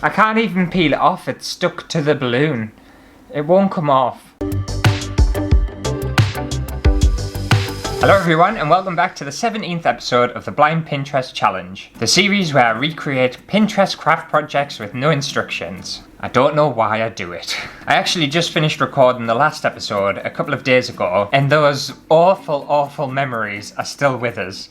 I can't even peel it off, it's stuck to the balloon. It won't come off. Hello everyone and welcome back to the 17th episode of the Blind Pinterest Challenge, the series where I recreate Pinterest craft projects with no instructions. I don't know why I do it. I actually just finished recording the last episode a couple of days ago and those awful memories are still with us.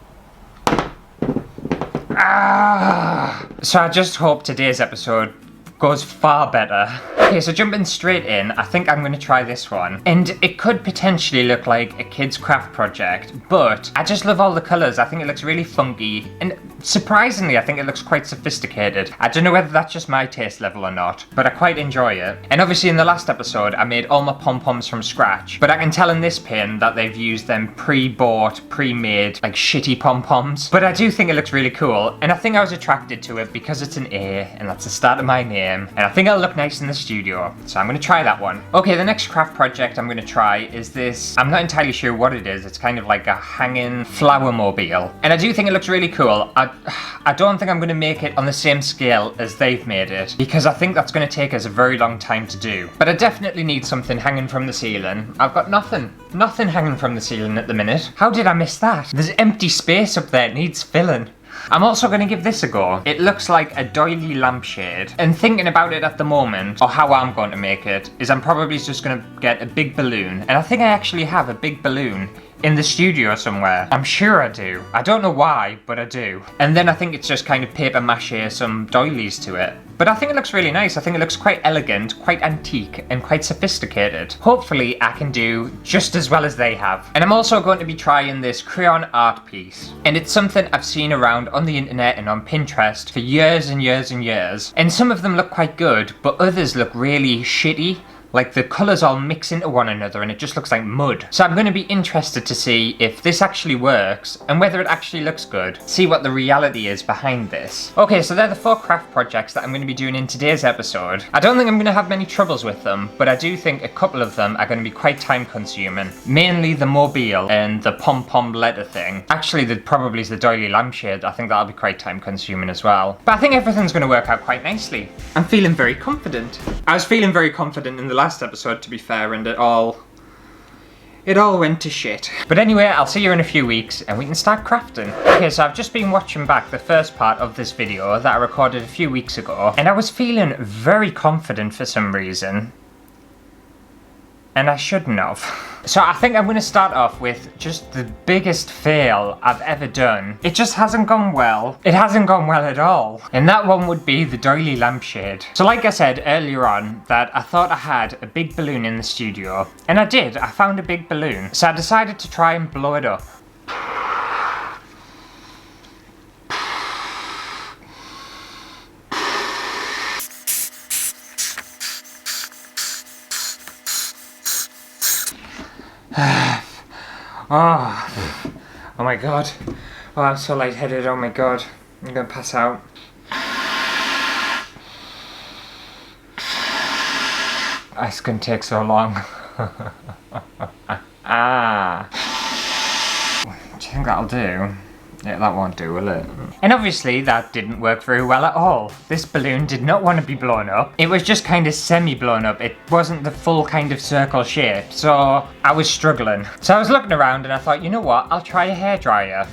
So I just hope today's episode goes far better. Okay, so jumping straight in, I think I'm going to try this one. And it could potentially look like a kid's craft project, but I just love all the colours. I think it looks really funky, and surprisingly, I think it looks quite sophisticated. I don't know whether that's just my taste level or not, but I quite enjoy it. And obviously in the last episode, I made all my pom-poms from scratch, but I can tell in this pin that they've used them pre-bought, pre-made, like shitty pom-poms. But I do think it looks really cool, and I think I was attracted to it because it's an A, and that's the start of my name. And I think it'll look nice in the studio, so I'm going to try that one. Okay, the next craft project I'm going to try is this. I'm not entirely sure what it is. It's kind of like a hanging flower mobile, and I do think it looks really cool. I don't think I'm going to make it on the same scale as they've made it, because I think that's going to take us a very long time to do. But I definitely need something hanging from the ceiling. I've got nothing hanging from the ceiling at the minute. How did I miss that? There's empty space up there, it needs filling. I'm also going to give this a go. It looks like a doily lampshade, and thinking about it at the moment, or how I'm going to make it, is I'm probably just going to get a big balloon, and I think I actually have a big balloon in the studio somewhere. I'm sure I do. I don't know why, but I do. And then I think it's just kind of paper mache some doilies to it. But I think it looks really nice. I think it looks quite elegant, quite antique, and quite sophisticated. Hopefully I can do just as well as they have. And I'm also going to be trying this crayon art piece. And it's something I've seen around on the internet and on Pinterest for years and years and years. And some of them look quite good, but others look really shitty. Like the colours all mix into one another and it just looks like mud. So I'm going to be interested to see if this actually works and whether it actually looks good. See what the reality is behind this. Okay, so they're the 4 craft projects that I'm going to be doing in today's episode. I don't think I'm going to have many troubles with them, but I do think a couple of them are going to be quite time consuming. Mainly the mobile and the pom-pom letter thing. Actually, probably is the doily lampshade. I think that'll be quite time consuming as well. But I think everything's going to work out quite nicely. I'm feeling very confident. I was feeling very confident in the last episode, to be fair, and it all went to shit. But anyway, I'll see you in a few weeks and we can start crafting. Okay, so I've just been watching back the first part of this video that I recorded a few weeks ago, and I was feeling very confident for some reason. And I shouldn't have. So I think I'm going to start off with just the biggest fail I've ever done. It just hasn't gone well. It hasn't gone well at all. And that one would be the doily lampshade. So like I said earlier on, that I thought I had a big balloon in the studio. And I did. I found a big balloon. So I decided to try and blow it up. Oh my god. Oh, I'm so lightheaded. Oh my god. I'm gonna pass out. It's gonna take so long. Do you think that'll do? Yeah, that won't do, will it? And obviously that didn't work very well at all. This balloon did not want to be blown up. It was just kind of semi-blown up. It wasn't the full kind of circle shape, so I was struggling. So I was looking around and I thought, you know what, I'll try a hairdryer.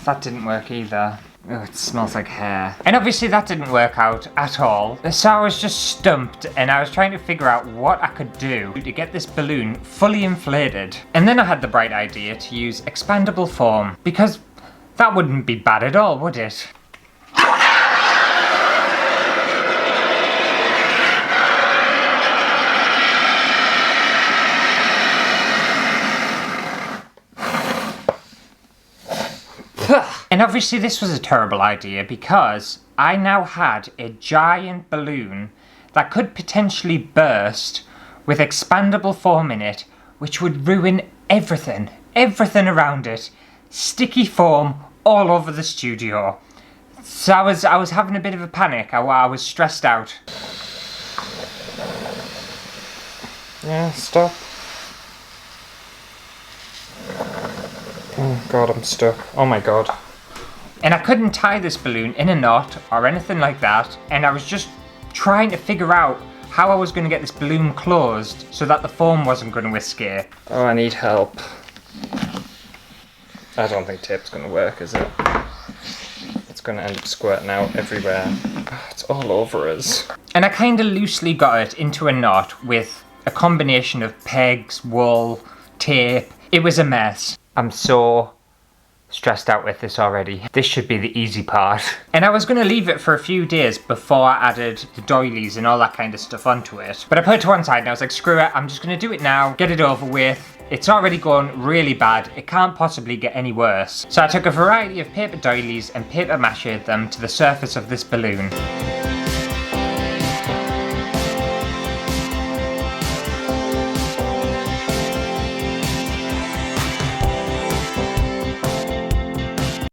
That didn't work either. Oh, it smells like hair. And obviously that didn't work out at all. So I was just stumped and I was trying to figure out what I could do to get this balloon fully inflated. And then I had the bright idea to use expandable foam, because that wouldn't be bad at all, would it? And obviously this was a terrible idea because I now had a giant balloon that could potentially burst with expandable foam in it, which would ruin everything around it. Sticky foam all over the studio. So I was having a bit of a panic. I was stressed out. Yeah, stop. Oh god, I'm stuck. Oh my god. And I couldn't tie this balloon in a knot or anything like that, and I was just trying to figure out how I was going to get this balloon closed so that the foam wasn't going to escape. Oh, I need help. I don't think tape's going to work, is it? It's going to end up squirting out everywhere. It's all over us. And I kind of loosely got it into a knot with a combination of pegs, wool, tape. It was a mess. I'm so stressed out with this already. This should be the easy part. And I was going to leave it for a few days before I added the doilies and all that kind of stuff onto it. But I put it to one side and I was like, screw it, I'm just going to do it now, get it over with. It's already gone really bad. It can't possibly get any worse. So I took a variety of paper doilies and paper mache'd them to the surface of this balloon.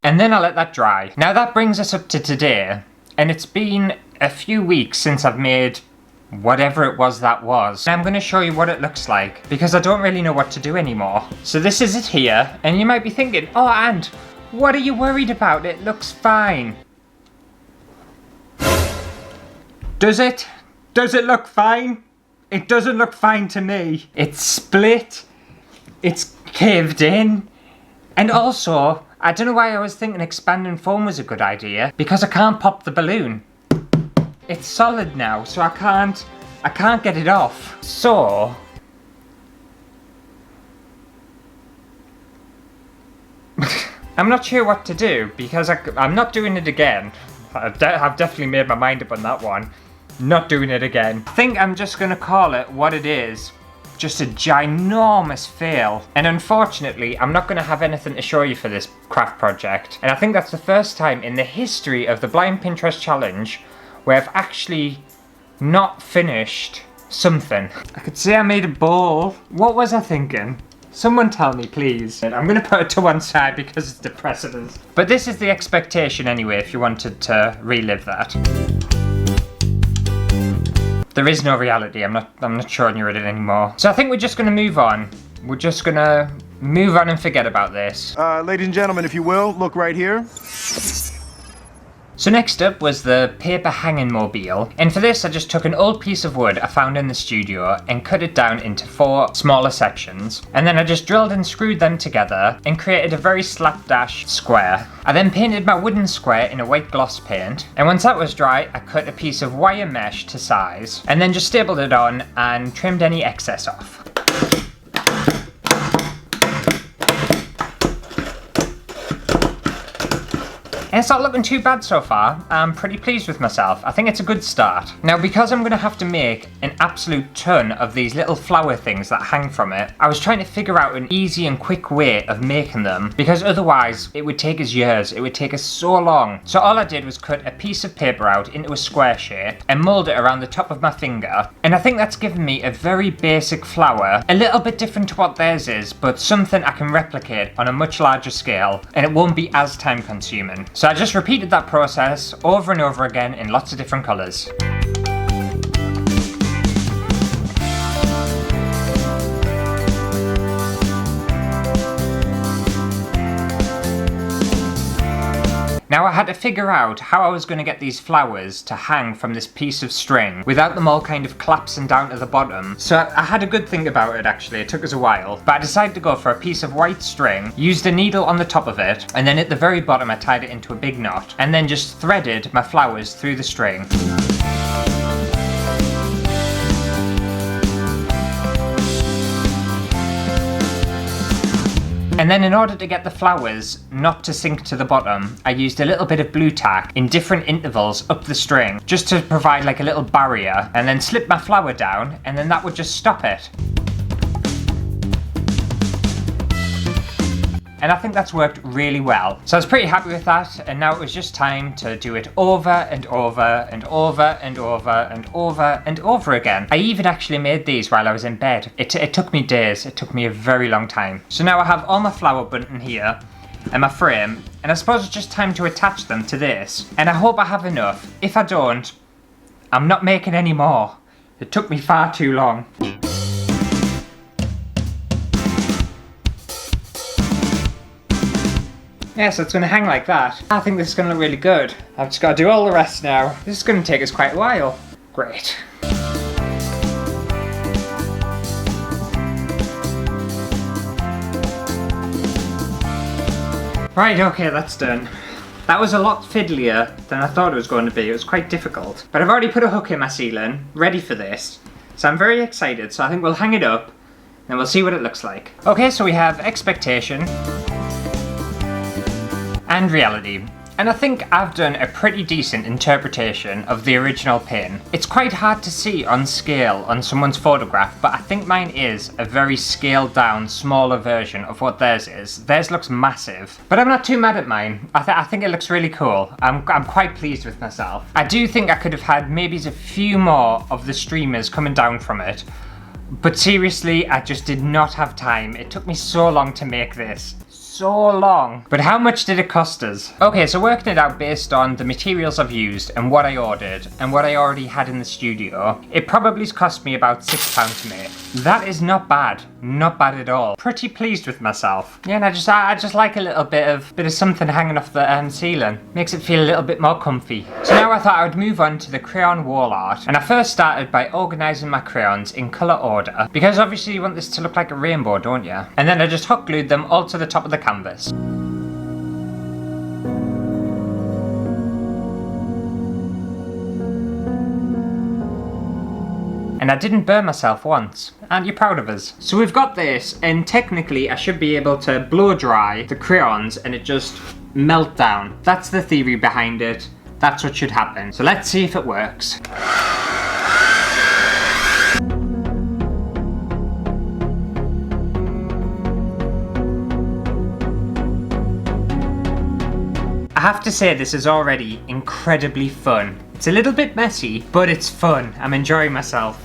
And then I let that dry. Now that brings us up to today, and it's been a few weeks since I've made whatever it was that was. And I'm going to show you what it looks like, because I don't really know what to do anymore. So this is it here, and you might be thinking, oh, and what are you worried about? It looks fine. Does it? Does it look fine? It doesn't look fine to me. It's split, it's caved in, and also, I don't know why I was thinking expanding foam was a good idea, because I can't pop the balloon. It's solid now, so I can't get it off. So I'm not sure what to do, because I'm not doing it again. I've definitely made my mind up on that one. Not doing it again. I think I'm just gonna call it what it is. Just a ginormous fail. And unfortunately, I'm not going to have anything to show you for this craft project. And I think that's the first time in the history of the Blind Pinterest Challenge where I've actually not finished something. I could say I made a bowl. What was I thinking? Someone tell me, please. And I'm going to put it to one side because it's the precedent. But this is the expectation anyway, if you wanted to relive that. There is no reality. I'm not showing you it anymore. So I think we're just gonna move on. We're just gonna move on and forget about this. Ladies and gentlemen, if you will, look right here. So next up was the paper hanging mobile, and for this I just took an old piece of wood I found in the studio and cut it down into 4 smaller sections, and then I just drilled and screwed them together and created a very slapdash square. I then painted my wooden square in a white gloss paint, and once that was dry I cut a piece of wire mesh to size and then just stapled it on and trimmed any excess off. And it's not looking too bad so far. I'm pretty pleased with myself. I think it's a good start. Now, because I'm gonna have to make an absolute ton of these little flower things that hang from it, I was trying to figure out an easy and quick way of making them, because otherwise it would take us years. It would take us so long. So all I did was cut a piece of paper out into a square shape and mold it around the top of my finger. And I think that's given me a very basic flower, a little bit different to what theirs is, but something I can replicate on a much larger scale, and it won't be as time consuming. So I just repeated that process over and over again in lots of different colours. Now I had to figure out how I was going to get these flowers to hang from this piece of string without them all kind of collapsing down to the bottom. So I had a good think about it actually, it took us a while, but I decided to go for a piece of white string, used a needle on the top of it, and then at the very bottom I tied it into a big knot, and then just threaded my flowers through the string. And then in order to get the flowers not to sink to the bottom, I used a little bit of blue tack in different intervals up the string, just to provide like a little barrier, and then slip my flower down, and then that would just stop it. And I think that's worked really well. So I was pretty happy with that, and now it was just time to do it over and over and over and over and over and over again. I even actually made these while I was in bed. It took me days, it took me a very long time. So now I have all my flower bunting here, and my frame, and I suppose it's just time to attach them to this. And I hope I have enough. If I don't, I'm not making any more. It took me far too long. Yeah, so it's going to hang like that. I think this is going to look really good. I've just got to do all the rest now. This is going to take us quite a while. Great. Right, okay, that's done. That was a lot fiddlier than I thought it was going to be. It was quite difficult. But I've already put a hook in my ceiling, ready for this. So I'm very excited. So I think we'll hang it up and we'll see what it looks like. Okay, so we have expectation and reality. And I think I've done a pretty decent interpretation of the original pin. It's quite hard to see on scale on someone's photograph, but I think mine is a very scaled down, smaller version of what theirs is. Theirs looks massive, but I'm not too mad at mine. I think it looks really cool. I'm quite pleased with myself. I do think I could have had maybe a few more of the streamers coming down from it, but seriously, I just did not have time. It took me so long to make this. So long. But how much did it cost us? Okay, so working it out based on the materials I've used and what I ordered and what I already had in the studio, it probably cost me about £6 to make. That is not bad. Not bad at all. Pretty pleased with myself. Yeah, and I just like a little bit of something hanging off the ceiling. Makes it feel a little bit more comfy. So now I thought I would move on to the crayon wall art, and I first started by organising my crayons in colour order, because obviously you want this to look like a rainbow, don't you? And then I just hot glued them all to the top of the canvas. And I didn't burn myself once. Aren't you proud of us? So we've got this, and technically I should be able to blow dry the crayons and it just melt down. That's the theory behind it. That's what should happen. So let's see if it works. I have to say this is already incredibly fun. It's a little bit messy, but it's fun. I'm enjoying myself.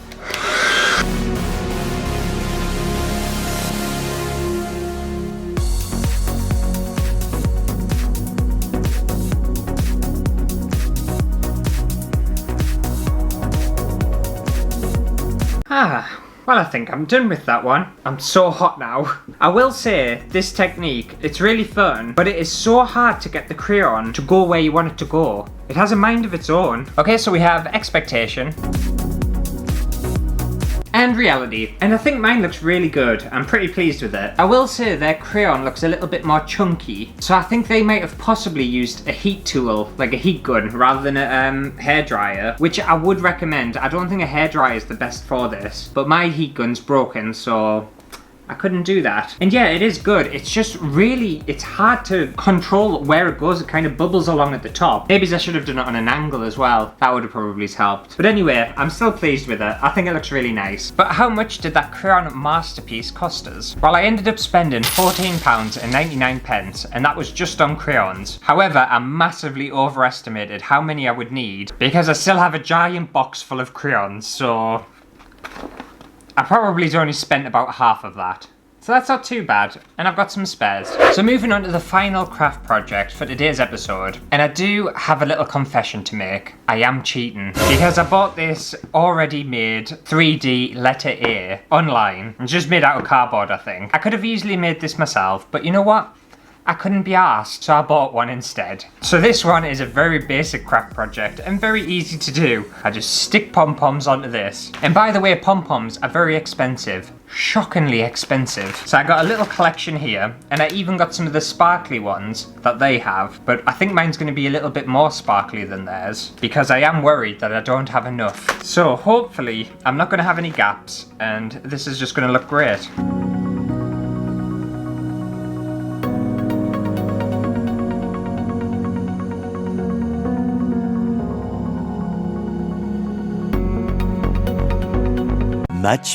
Well, I think I'm done with that one. I'm so hot now. I will say, this technique, it's really fun, but it is so hard to get the crayon to go where you want it to go. It has a mind of its own. Okay, so we have expectation and reality, and I think mine looks really good. I'm pretty pleased with it. I will say their crayon looks a little bit more chunky, so I think they might have possibly used a heat tool, like a heat gun, rather than a hairdryer, which I would recommend. I don't think a hairdryer is the best for this, but my heat gun's broken, so I couldn't do that. And yeah, it is good. It's just really, it's hard to control where it goes. It kind of bubbles along at the top. Maybe I should have done it on an angle as well. That would have probably helped. But anyway, I'm still pleased with it. I think it looks really nice. But how much did that crayon masterpiece cost us? Well, I ended up spending £14.99, and that was just on crayons. However, I massively overestimated how many I would need because I still have a giant box full of crayons, so I probably only spent about half of that. So that's not too bad, and I've got some spares. So moving on to the final craft project for today's episode, and I do have a little confession to make. I am cheating, because I bought this already made 3D letter A online, and just made out of cardboard, I think. I could have easily made this myself, but you know what? I couldn't be arsed, so I bought one instead. So this one is a very basic craft project and very easy to do. I just stick pom-poms onto this. And by the way, pom-poms are very expensive. Shockingly expensive. So I got a little collection here, and I even got some of the sparkly ones that they have, but I think mine's going to be a little bit more sparkly than theirs, because I am worried that I don't have enough. So hopefully I'm not going to have any gaps, and this is just going to look great.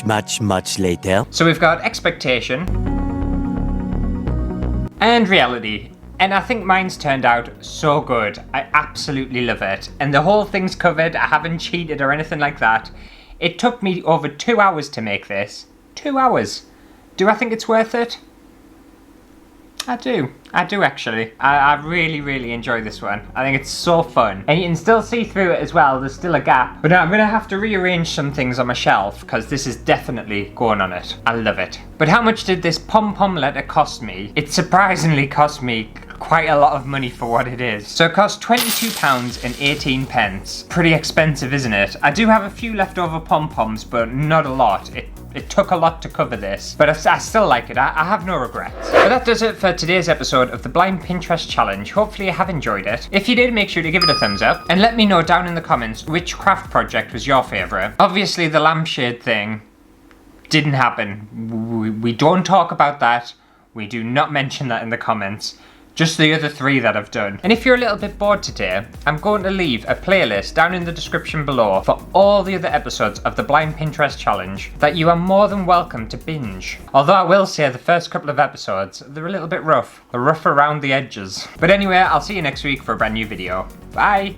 Much later. So we've got expectation and reality, and I think mine's turned out so good. I absolutely love it, and the whole thing's covered. I haven't cheated or anything like that. It took me over 2 hours to make this. 2 hours. Do I think it's worth it? I do actually. I really, really enjoy this one. I think it's so fun. And you can still see through it as well, there's still a gap. But now I'm gonna have to rearrange some things on my shelf because this is definitely going on it. I love it. But how much did this pom-pom letter cost me? It surprisingly cost me quite a lot of money for what it is. So it cost £22.18. Pretty expensive, isn't it? I do have a few leftover pom-poms, but not a lot. It took a lot to cover this, but I still like it. I have no regrets. But that does it for today's episode of the Blind Pinterest Challenge. Hopefully you have enjoyed it. If you did, make sure to give it a thumbs up and let me know down in the comments which craft project was your favourite. Obviously the lampshade thing didn't happen. We don't talk about that. We do not mention that in the comments. Just the other 3 that I've done. And if you're a little bit bored today, I'm going to leave a playlist down in the description below for all the other episodes of the Blind Pinterest Challenge that you are more than welcome to binge. Although I will say the first couple of episodes, they're a little bit rough. They're rough around the edges. But anyway, I'll see you next week for a brand new video. Bye!